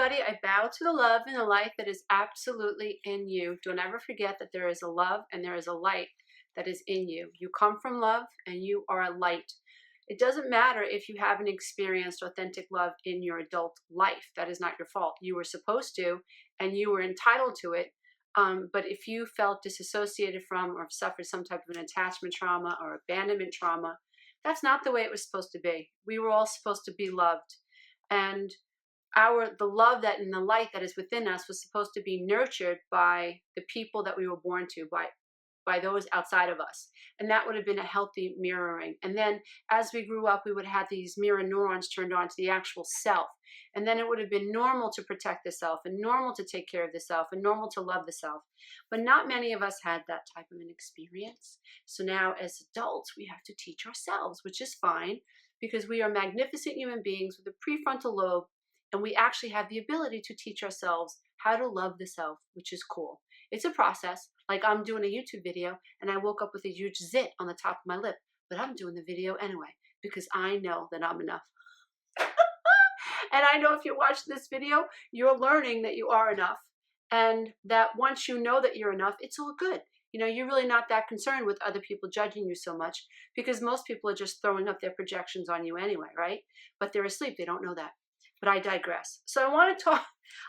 everybody. I bow to the love and the light that is absolutely in you. Don't ever forget that there is a love and there is a light that is in you. You come from love and you are a light. It doesn't matter if you haven't experienced authentic love in your adult life. That is not your fault. You were supposed to, and you were entitled to it. But if you felt disassociated from or suffered some type of an attachment trauma or abandonment trauma, that's not the way it was supposed to be. We were all supposed to be loved. And the love that in the light that is within us was supposed to be nurtured by the people that we were born to, by those outside of us. And that would have been a healthy mirroring. And then as we grew up, we would have these mirror neurons turned on to the actual self. And then it would have been normal to protect the self and normal to take care of the self and normal to love the self. But not many of us had that type of an experience. So now as adults, we have to teach ourselves, which is fine because we are magnificent human beings with a prefrontal lobe. And we actually have the ability to teach ourselves how to love the self, which is cool. It's a process. Like I'm doing a YouTube video and I woke up with a huge zit on the top of my lip, but I'm doing the video anyway because I know that I'm enough. And I know if you're watching this video, you're learning that you are enough and that once you know that you're enough, it's all good. You know, you're really not that concerned with other people judging you so much because most people are just throwing up their projections on you anyway, right? But they're asleep. They don't know that. But I digress. So I want to talk,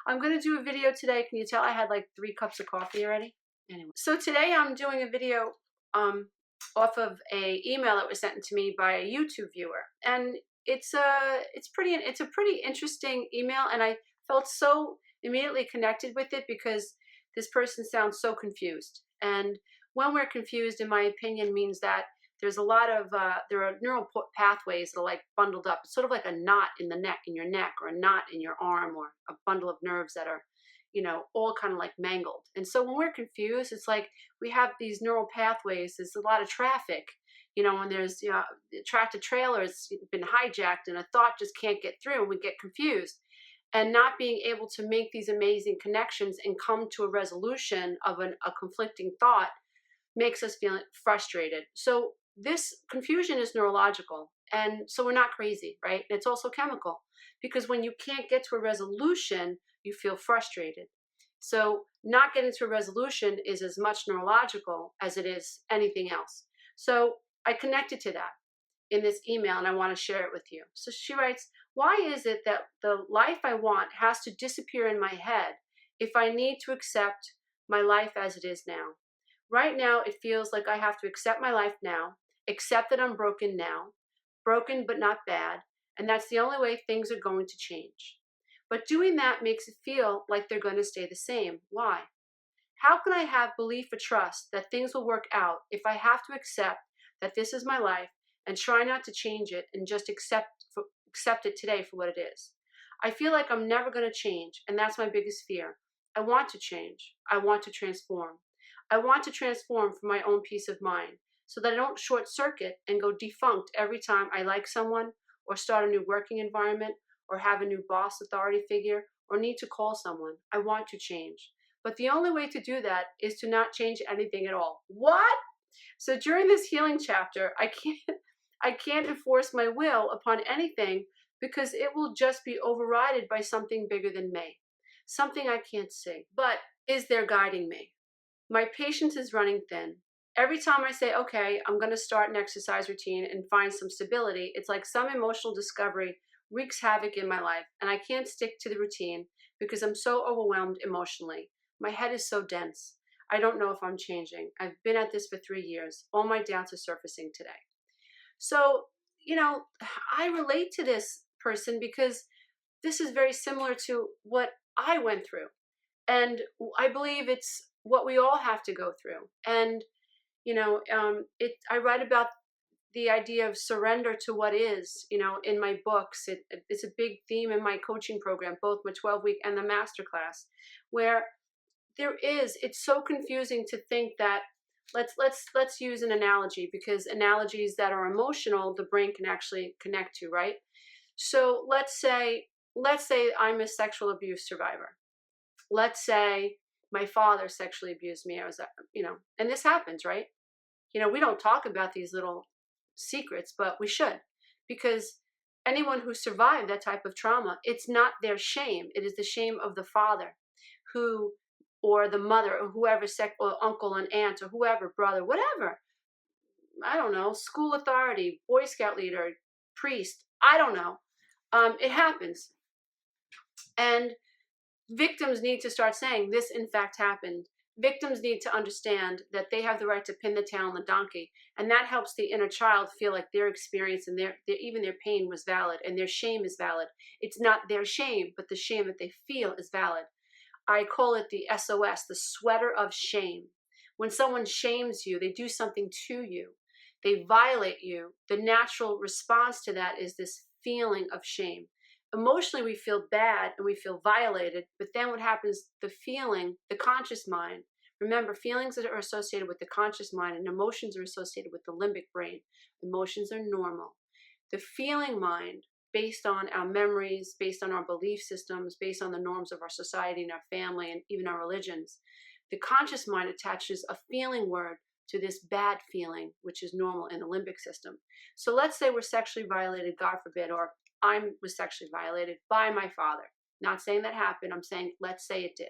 I'm going to do a video today. Can you tell I had like 3 cups of coffee already? Anyway, so today I'm doing a video off of a email that was sent to me by a YouTube viewer. And it's a pretty interesting email. And I felt so immediately connected with it because this person sounds so confused. And when we're confused, in my opinion, means that there's a lot of, there are neural pathways that are like bundled up. It's sort of like a knot in your neck, or a knot in your arm, or a bundle of nerves that are, you know, all kind of like mangled. And so when we're confused, it's like we have these neural pathways. There's a lot of traffic, you know, when there's, you know, the tractor trailer has been hijacked and a thought just can't get through and we get confused. And not being able to make these amazing connections and come to a resolution of a conflicting thought makes us feel frustrated. So this confusion is neurological. And so we're not crazy, right? It's also chemical because when you can't get to a resolution, you feel frustrated. So not getting to a resolution is as much neurological as it is anything else. So I connected to that in this email and I want to share it with you. So she writes, why is it that the life I want has to disappear in my head if I need to accept my life as it is now? Right now, it feels like I have to accept my life now, accept that I'm broken now, broken but not bad, and that's the only way things are going to change. But doing that makes it feel like they're going to stay the same. Why? How can I have belief or trust that things will work out if I have to accept that this is my life and try not to change it and just accept it today for what it is? I feel like I'm never going to change, and that's my biggest fear. I want to change. I want to transform. I want to transform for my own peace of mind so that I don't short circuit and go defunct every time I like someone or start a new working environment or have a new boss authority figure or need to call someone. I want to change. But the only way to do that is to not change anything at all. What? So during this healing chapter, I can't enforce my will upon anything because it will just be overridden by something bigger than me, something I can't see, but is there guiding me. My patience is running thin. Every time I say, okay, I'm going to start an exercise routine and find some stability, it's like some emotional discovery wreaks havoc in my life and I can't stick to the routine because I'm so overwhelmed emotionally. My head is so dense. I don't know if I'm changing. I've been at this for 3 years. All my doubts are surfacing today. So, you know, I relate to this person because this is very similar to what I went through. And I believe it's what we all have to go through. And, you know, I write about the idea of surrender to what is, you know, in my books. It's a big theme in my coaching program, both my 12-week and the masterclass, where it's so confusing to think that, let's use an analogy, because analogies that are emotional, the brain can actually connect to, right? So let's say I'm a sexual abuse survivor. Let's say my father sexually abused me. I was, you know, and this happens, right? You know, we don't talk about these little secrets, but we should, because anyone who survived that type of trauma, it's not their shame. It is the shame of the father who, or the mother, or whoever, or uncle and aunt, or whoever, brother, whatever. I don't know, school authority, Boy Scout leader, priest, I don't know. It happens. And victims need to start saying this in fact happened. Victims need to understand that they have the right to pin the tail on the donkey, and that helps the inner child feel like their experience and even their pain was valid and their shame is valid. It's not their shame, but the shame that they feel is valid. I call it the SOS, the sweater of shame. When someone shames you, they do something to you, they violate you. The natural response to that is this feeling of shame. Emotionally, we feel bad and we feel violated, but then what happens, the feeling, the conscious mind, remember, feelings are associated with the conscious mind and emotions are associated with the limbic brain. Emotions are normal. The feeling mind, based on our memories, based on our belief systems, based on the norms of our society and our family and even our religions, the conscious mind attaches a feeling word to this bad feeling, which is normal in the limbic system. So let's say we're sexually violated, God forbid, or I was sexually violated by my father. Not saying that happened. I'm saying, let's say it did.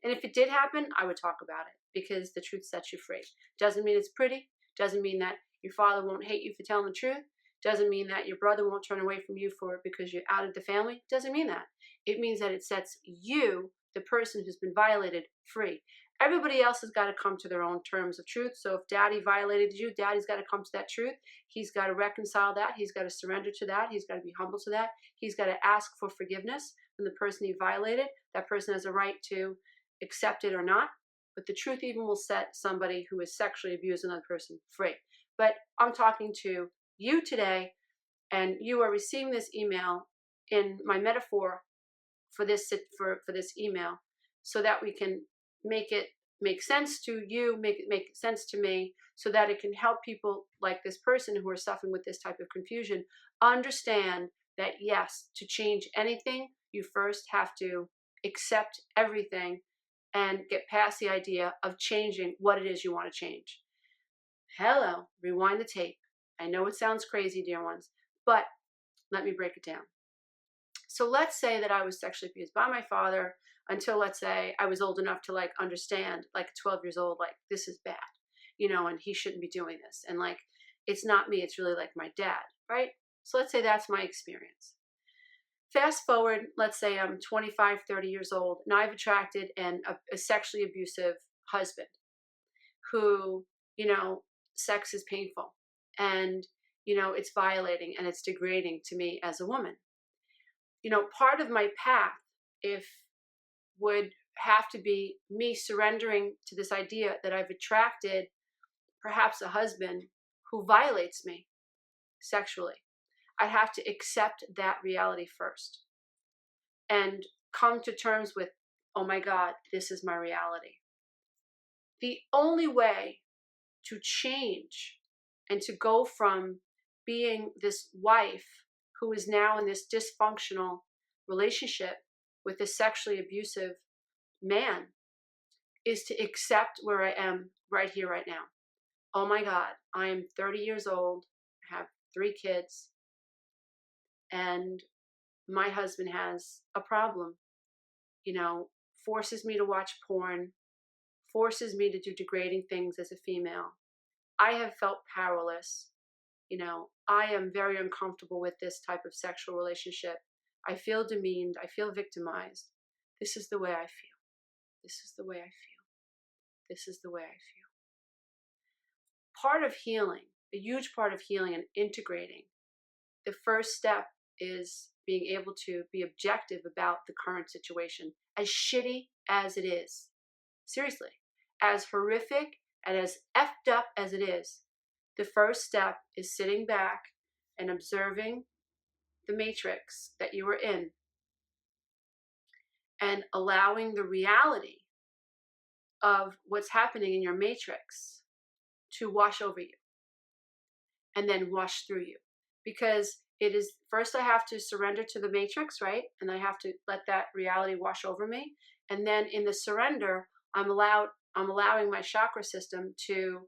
And if it did happen, I would talk about it because the truth sets you free. Doesn't mean it's pretty. Doesn't mean that your father won't hate you for telling the truth. Doesn't mean that your brother won't turn away from you for it because you're out of the family. Doesn't mean that. It means that it sets you, the person who's been violated, free. Everybody else has got to come to their own terms of truth. So if daddy violated you, daddy's got to come to that truth. He's got to reconcile that. He's got to surrender to that. He's got to be humble to that. He's got to ask for forgiveness from the person he violated. That person has a right to accept it or not. But the truth even will set somebody who is sexually abused another person free. But I'm talking to you today, and you are receiving this email in my metaphor for this email, so that we can make it make sense to you, make it make sense to me, so that it can help people like this person who are suffering with this type of confusion understand that yes, to change anything, you first have to accept everything and get past the idea of changing what it is you want to change. Hello, rewind the tape. I know it sounds crazy, dear ones, but let me break it down. So let's say that I was sexually abused by my father until, let's say, I was old enough to like understand, like 12 years old, like this is bad, and he shouldn't be doing this. And like, it's not me, it's really like my dad, right? So let's say that's my experience. Fast forward, let's say I'm 25, 30 years old, and I've attracted a sexually abusive husband who, sex is painful and, it's violating and it's degrading to me as a woman. Part of my path, would have to be me surrendering to this idea that I've attracted perhaps a husband who violates me sexually. I'd have to accept that reality first and come to terms with, oh my God, this is my reality. The only way to change and to go from being this wife who is now in this dysfunctional relationship with a sexually abusive man is to accept where I am right here, right now. Oh my God, I am 30 years old, I have 3 kids, and my husband has a problem, forces me to watch porn, forces me to do degrading things as a female. I have felt powerless. I am very uncomfortable with this type of sexual relationship. I feel demeaned. I feel victimized. This is the way I feel. This is the way I feel. This is the way I feel. Part of healing, a huge part of healing and integrating, the first step is being able to be objective about the current situation, as shitty as it is. Seriously, as horrific and as effed up as it is, the first step is sitting back and observing the matrix that you were in and allowing the reality of what's happening in your matrix to wash over you and then wash through you. Because it is, first I have to surrender to the matrix, right? And I have to let that reality wash over me. And then in the surrender, I'm allowing my chakra system to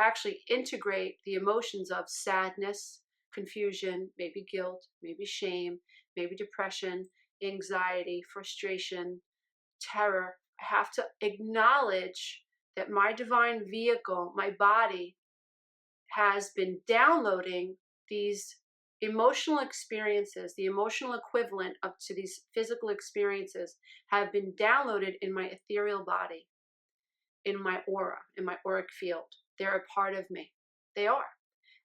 actually integrate the emotions of sadness, confusion, maybe guilt, maybe shame, maybe depression, anxiety, frustration, terror. I have to acknowledge that my divine vehicle, my body, has been downloading these emotional experiences, the emotional equivalent of to these physical experiences have been downloaded in my ethereal body, in my aura, in my auric field. They're a part of me. They are.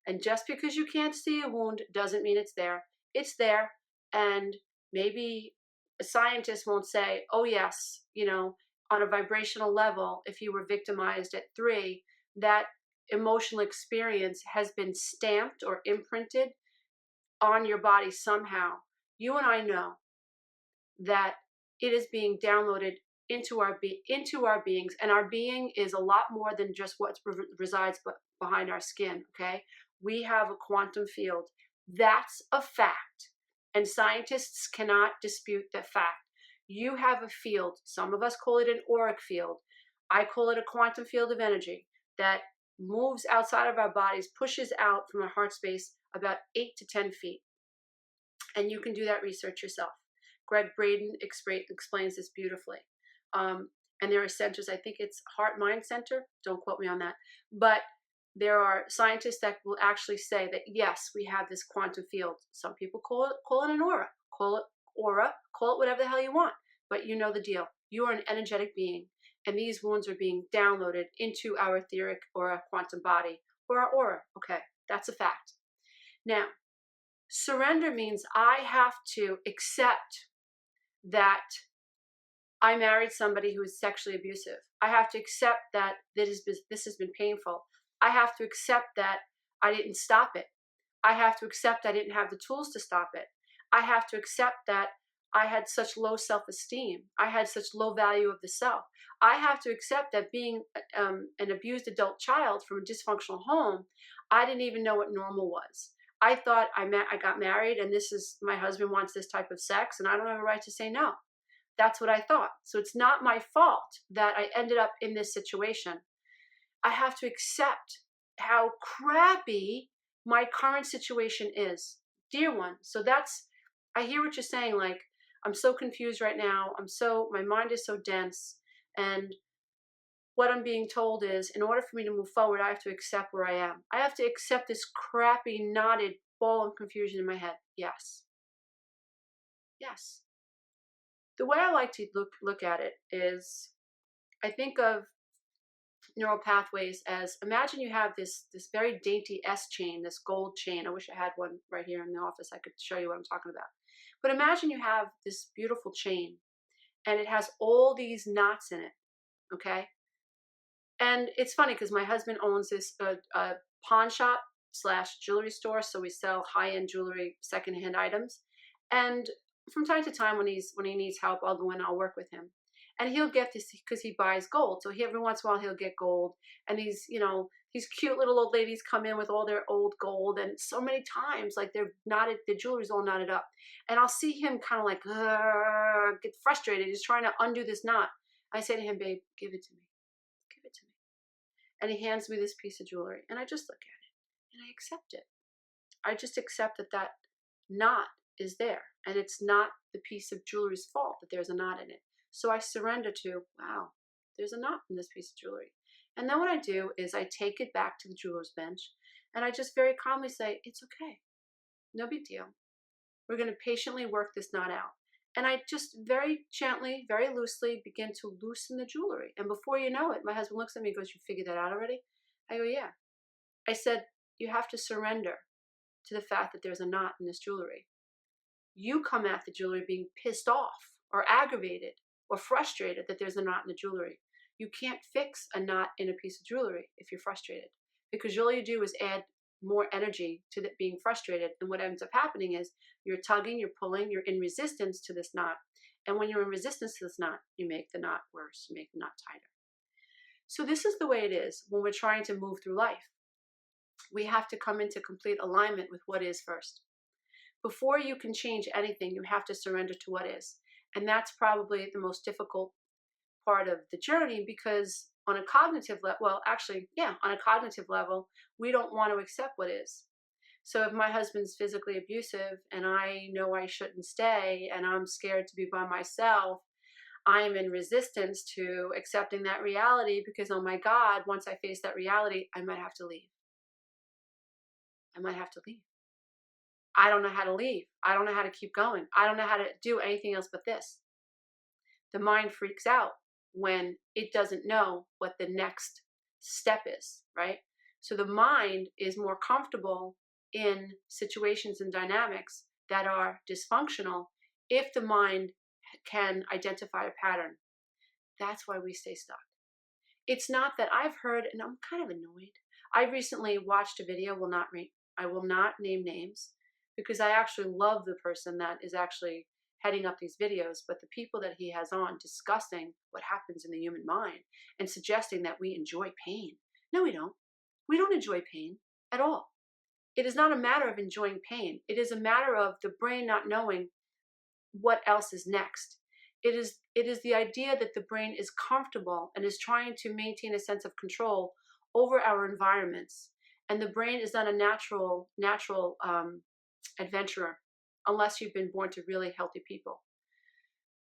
And just because you can't see a wound doesn't mean it's there. It's there. And maybe a scientist won't say, oh, yes, on a vibrational level, if you were victimized at 3, that emotional experience has been stamped or imprinted on your body somehow. You and I know that it is being downloaded into our beings, and our being is a lot more than just what resides behind our skin. Okay, we have a quantum field. That's a fact, and scientists cannot dispute that fact. You have a field. Some of us call it an auric field. I call it a quantum field of energy that moves outside of our bodies, pushes out from our heart space about 8 to 10 feet. And you can do that research yourself. Greg Braden explains this beautifully. And there are centers, I think it's Heart Mind Center, don't quote me on that, but there are scientists that will actually say that yes, we have this quantum field. Some people call it an aura, call it whatever the hell you want, but you know the deal. You are an energetic being, and these wounds are being downloaded into our etheric or our quantum body or our aura. Okay, that's a fact. Now, surrender means I have to accept that I married somebody who is sexually abusive. I have to accept that this has been painful. I have to accept that I didn't stop it. I have to accept I didn't have the tools to stop it. I have to accept that I had such low self-esteem. I had such low value of the self. I have to accept that being an abused adult child from a dysfunctional home, I didn't even know what normal was. I thought I got married and my husband wants this type of sex and I don't have a right to say no. That's what I thought. So it's not my fault that I ended up in this situation. I have to accept how crappy my current situation is. Dear one. So I hear what you're saying. Like, I'm so confused right now. My mind is so dense. And what I'm being told is, in order for me to move forward, I have to accept where I am. I have to accept this crappy, knotted ball of confusion in my head. Yes. Yes. The way I like to look at it is, I think of neural pathways as, imagine you have this very dainty S chain, this gold chain. I wish I had one right here in the office. I could show you what I'm talking about. But imagine you have this beautiful chain and it has all these knots in it. Okay. And it's funny because my husband owns this pawn shop / jewelry store. So we sell high-end jewelry, secondhand items. And from time to time when he needs help, I'll go in and I'll work with him. And he'll get this because he buys gold. So every once in a while he'll get gold. And these cute little old ladies come in with all their old gold. And so many times, like, they're knotted, the jewelry's all knotted up. And I'll see him kind of like, get frustrated. He's trying to undo this knot. I say to him, babe, give it to me. Give it to me. And he hands me this piece of jewelry. And I just look at it and I accept it. I just accept that knot is there. And it's not the piece of jewelry's fault that there's a knot in it. So I surrender to, wow, there's a knot in this piece of jewelry. And then what I do is I take it back to the jeweler's bench and I just very calmly say, it's okay. No big deal. We're going to patiently work this knot out. And I just very gently, very loosely begin to loosen the jewelry. And before you know it, my husband looks at me and goes, you figured that out already? I go, yeah. I said, you have to surrender to the fact that there's a knot in this jewelry. You come at the jewelry being pissed off or aggravated or frustrated that there's a knot in the jewelry. You can't fix a knot in a piece of jewelry if you're frustrated, because all you do is add more energy to that being frustrated. And what ends up happening is you're tugging, you're pulling, you're in resistance to this knot. And when you're in resistance to this knot, you make the knot worse, you make the knot tighter. So this is the way it is when we're trying to move through life. We have to come into complete alignment with what is first. Before you can change anything, you have to surrender to what is. And that's probably the most difficult part of the journey, because on a cognitive level, on a cognitive level, we don't want to accept what is. So if my husband's physically abusive and I know I shouldn't stay and I'm scared to be by myself, I'm in resistance to accepting that reality because, oh my God, once I face that reality, I might have to leave. I might have to leave. I don't know how to leave. I don't know how to keep going. I don't know how to do anything else but this. The mind freaks out when it doesn't know what the next step is, right? So the mind is more comfortable in situations and dynamics that are dysfunctional if the mind can identify a pattern. That's why we stay stuck. It's not that I've heard, and I'm kind of annoyed. I recently watched a video, I will not name names because I actually love the person that is actually heading up these videos, but the people that he has on discussing what happens in the human mind and suggesting that we enjoy pain. No, we don't. We don't enjoy pain at all. It is not a matter of enjoying pain. It is a matter of the brain not knowing what else is next. It is the idea that the brain is comfortable and is trying to maintain a sense of control over our environments. And the brain is not a natural adventurer unless you've been born to really healthy people.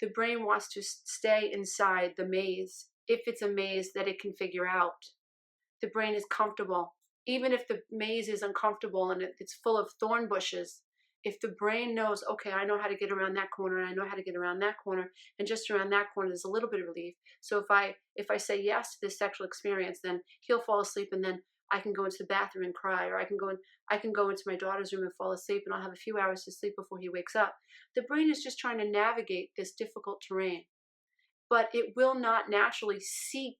The brain wants to stay inside the maze if it's a maze that it can figure out. The brain is comfortable. Even if the maze is uncomfortable and it's full of thorn bushes, if the brain knows, okay, I know how to get around that corner, and I know how to get around that corner, and just around that corner, there's a little bit of relief. So if I say yes to this sexual experience, then he'll fall asleep, and then I can go into the bathroom and cry, or I can go into my daughter's room and fall asleep, and I'll have a few hours to sleep before he wakes up. The brain is just trying to navigate this difficult terrain, but it will not naturally seek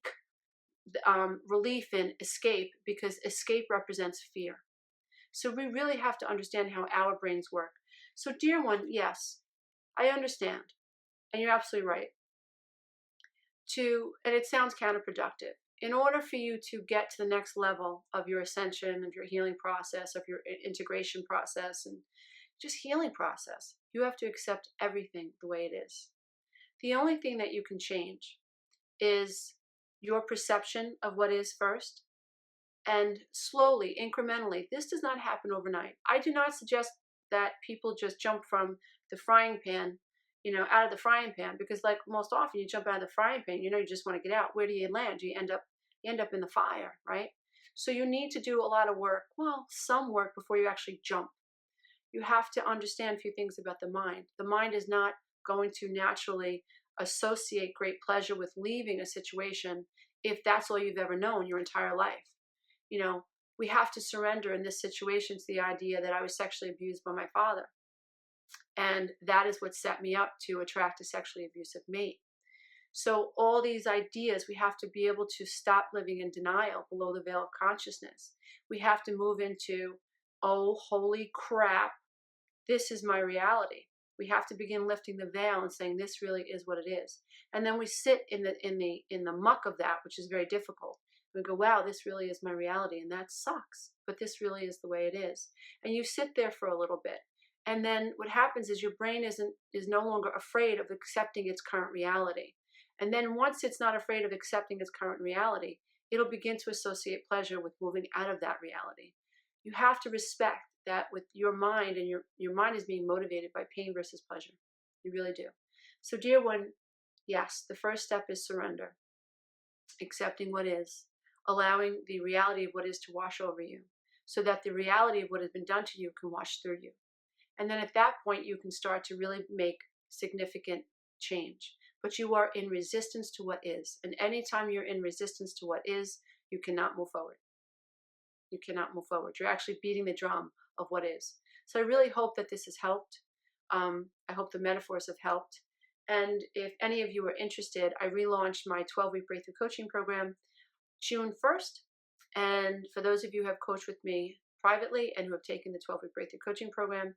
relief in escape because escape represents fear. So we really have to understand how our brains work. So dear one, yes, I understand. And you're absolutely right. And it sounds counterproductive. In order for you to get to the next level of your ascension, of your healing process, of your integration process, and just healing process, you have to accept everything the way it is. The only thing that you can change is your perception of what is first. And slowly, incrementally, this does not happen overnight. I do not suggest that people just jump from the frying pan, out of the frying pan, because like most often you jump out of the frying pan, you just want to get out. Where do you land? You end up in the fire, right? So you need to do a lot of work, some work before you actually jump. You have to understand a few things about the mind. The mind is not going to naturally associate great pleasure with leaving a situation if that's all you've ever known your entire life. We have to surrender in this situation to the idea that I was sexually abused by my father. And that is what set me up to attract a sexually abusive mate. So all these ideas, we have to be able to stop living in denial below the veil of consciousness. We have to move into, oh, holy crap, this is my reality. We have to begin lifting the veil and saying this really is what it is. And then we sit in the muck of that, which is very difficult. We go, wow, this really is my reality, and that sucks, but this really is the way it is. And you sit there for a little bit, and then what happens is your brain is no longer afraid of accepting its current reality. And then once it's not afraid of accepting its current reality, it'll begin to associate pleasure with moving out of that reality. You have to respect that with your mind, and your mind is being motivated by pain versus pleasure. You really do. So dear one, yes, the first step is surrender, accepting what is, allowing the reality of what is to wash over you so that the reality of what has been done to you can wash through you. And then at that point, you can start to really make significant change. But you are in resistance to what is. And anytime you're in resistance to what is, you cannot move forward. You cannot move forward. You're actually beating the drum of what is. So I really hope that this has helped. I hope the metaphors have helped. And if any of you are interested, I relaunched my 12-week breakthrough coaching program June 1st. And for those of you who have coached with me privately and who have taken the 12-week breakthrough coaching program,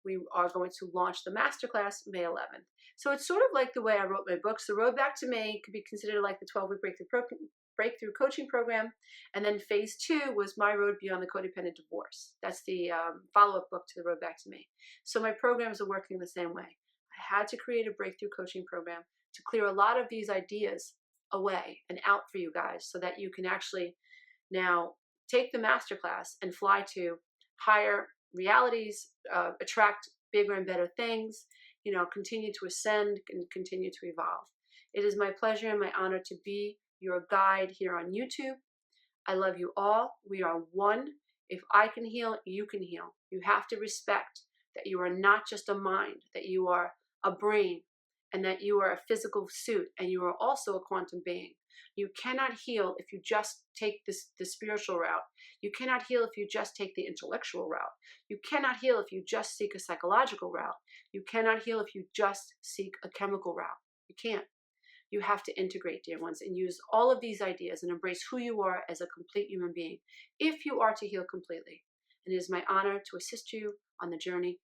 we are going to launch the masterclass May 11th. So it's sort of like the way I wrote my books. The road back to May could be considered like the 12-week breakthrough coaching program. And then phase 2 was my road beyond the codependent divorce. That's the follow-up book to the road back to May. So my programs are working the same way. I had to create a breakthrough coaching program to clear a lot of these ideas away and out for you guys so that you can actually now take the masterclass and fly to higher realities, attract bigger and better things, continue to ascend and continue to evolve. It is my pleasure and my honor to be your guide here on YouTube. I love you all. We are one. If I can heal, you can heal. You have to respect that you are not just a mind, that you are a brain, and that you are a physical suit, and you are also a quantum being. You cannot heal if you just take the spiritual route. You cannot heal if you just take the intellectual route. You cannot heal if you just seek a psychological route. You cannot heal if you just seek a chemical route. You can't. You have to integrate, dear ones, and use all of these ideas and embrace who you are as a complete human being if you are to heal completely. And it is my honor to assist you on the journey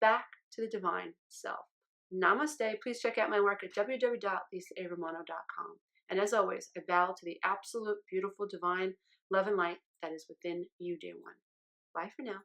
back to the divine self. Namaste. Please check out my work at www.lisaaromano.com. And as always, I bow to the absolute beautiful divine love and light that is within you, dear one. Bye for now.